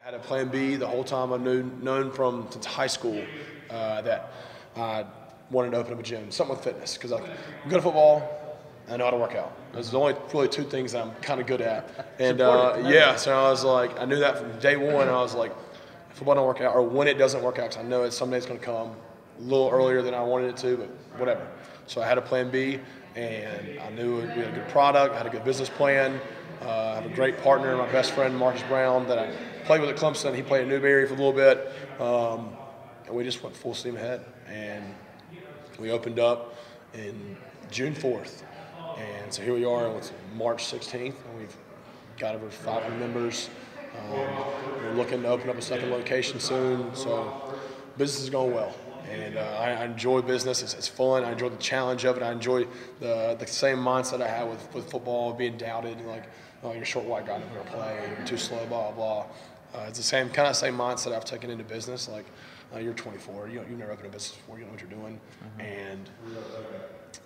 I had a plan B the whole time. I've known from since high school that I wanted to open up a gym, something with fitness, because I'm good at football. I know how to work out. There's only really two things that I'm kind of good at. And yeah, so I was like, I knew that from day one. I was like, if football don't work out, or when it doesn't work out, because I know someday it's going to come a little earlier than I wanted it to, but whatever. So I had a plan B, and I knew we had a good product, I had a good business plan. I have a great partner, my best friend, Marcus Brown, that I played with at Clemson. He played at Newberry for a little bit, and we just went full steam ahead. And we opened up in June 4th. And so here we are, it's March 16th, and we've got over 500 members. We're looking to open up a second location soon, so business is going well. And I enjoy business. It's fun. I enjoy the challenge of it. I enjoy the same mindset I had with football, being doubted, and like, oh, you're a short white guy, never going to play, you're too slow, blah, blah, blah. It's the same mindset I've taken into business. Like, you're 24, you've never opened a business before, you know what you're doing, and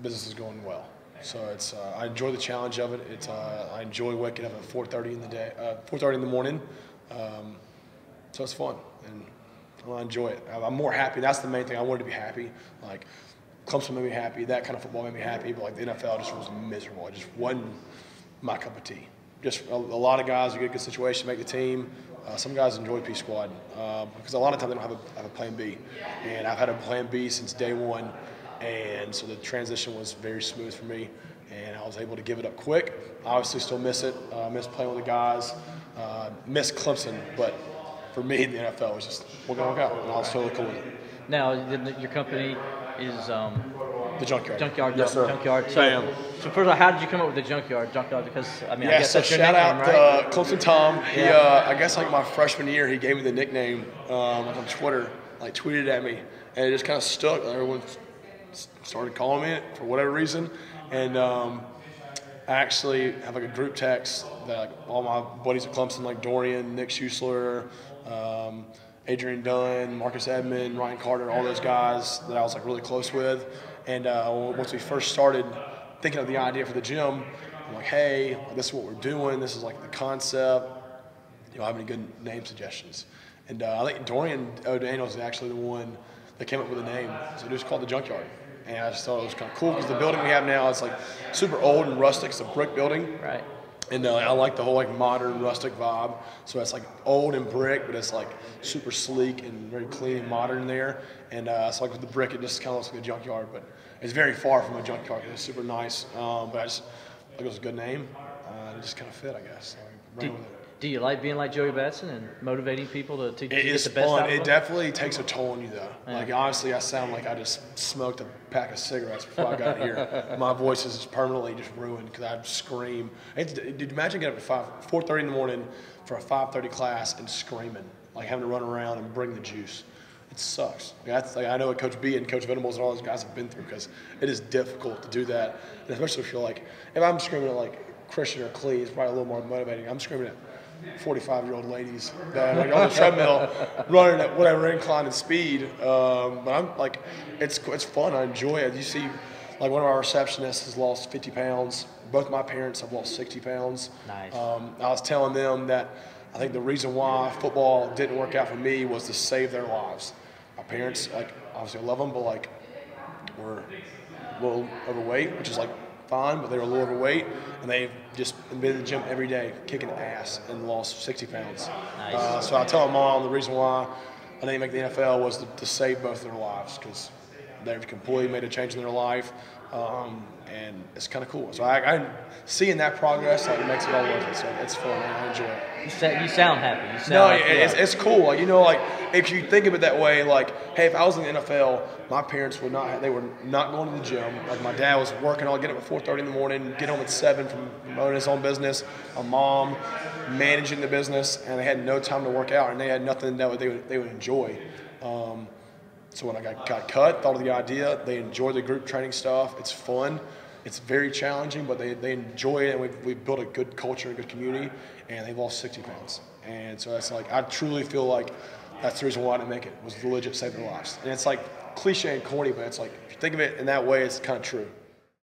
business is going well. So it's I enjoy the challenge of it. I enjoy waking up at 4:30 in the day, 4:30 in the morning. So it's fun, and I enjoy it. I'm more happy. That's the main thing. I wanted to be happy. Like, Clemson made me happy. That kind of football made me happy. But like the NFL just was miserable. It just wasn't my cup of tea. Just a lot of guys who get a good situation, make the team. Some guys enjoy P squad because a lot of times they don't have a plan B. And I've had a plan B since day one. And so the transition was very smooth for me, and I was able to give it up quick. I obviously still miss it, miss playing with the guys, miss Clemson, but for me, the NFL was just, we're going to work out, and I was totally cool with it. Now, your company is the Junkyard. Junkyard Dog. Yes, sir. Junkyard. So first of all, how did you come up with the Junkyard? Junkyard, because I mean, yeah, I guess so that's your shout nickname, out right? Clemson Tom. He, Yeah. I guess like my freshman year, he gave me the nickname on Twitter, like tweeted at me, and it just kind of stuck. Everyone started calling me it for whatever reason, and I actually have like a group text that like all my buddies at Clemson, like Dorian, Nick Schusler, Adrian Dunn, Marcus Edmond, Ryan Carter, all those guys that I was like really close with. And once we first started thinking of the idea for the gym, I'm like, hey, this is what we're doing. This is like the concept. You know, have any good name suggestions? And I think Dorian O'Daniel is actually the one that came up with the name. So it was called the Junkyard. And I just thought it was kind of cool because the building we have now is like super old and rustic. It's a brick building. Right. And I like the whole like modern rustic vibe. So it's like old and brick, but it's like super sleek and very clean and modern there. And so like with the brick, it just kind of looks like a junkyard, but it's very far from a junkyard. It's super nice. But I just think it was a good name. It just kind of fit, I guess. So I ran with it. Do you like being like Joey Batson and motivating people to get It is the best fun. out of them? It definitely takes a toll on you, though. Yeah. Like, honestly, I sound like I just smoked a pack of cigarettes before I got here. My voice is permanently just ruined because I scream. Did you imagine getting up at 4:30 in the morning for a 5:30 class and screaming, like having to run around and bring the juice? It sucks. Like, I know what Coach B and Coach Venables and all those guys have been through because it is difficult to do that, and especially if you're like, if I'm screaming at like Christian or Clee, it's probably a little more motivating. I'm screaming at 45-year-old ladies that are like on the treadmill running at whatever incline and speed. But I'm like, it's fun. I enjoy it. You see, like one of our receptionists has lost 50 pounds. Both my parents have lost 60 pounds. Nice. I was telling them that I think the reason why football didn't work out for me was to save their lives. My parents, like, obviously I love them, but like, were a little overweight, which is like fine, but they were a little overweight, and they've just been in the gym every day kicking ass and lost 60 pounds. Nice. So I tell my mom the reason why I didn't make the NFL was to save both of their lives because they've completely made a change in their life, and it's kind of cool. So I seeing that progress, like, it makes it all worth it. So it's fun, man. I enjoy it. You sound happy. You sound No, like, it's cool. Like, you know, like if you think of it that way, like, hey, if I was in the NFL, my parents would not. They were not going to the gym. Like, my dad was working. I'll get up at 4:30 in the morning, get home at 7 from owning his own business. My mom managing the business, and they had no time to work out, and they had nothing that they would enjoy. So when I got cut, thought of the idea. They enjoy the group training stuff. It's fun. It's very challenging, but they enjoy it, and we've built a good culture, a good community, and they've lost 60 pounds. And so it's like, I truly feel like that's the reason why I didn't make it, was to legit save their lives. And it's like cliche and corny, but it's like, if you think of it in that way, it's kind of true.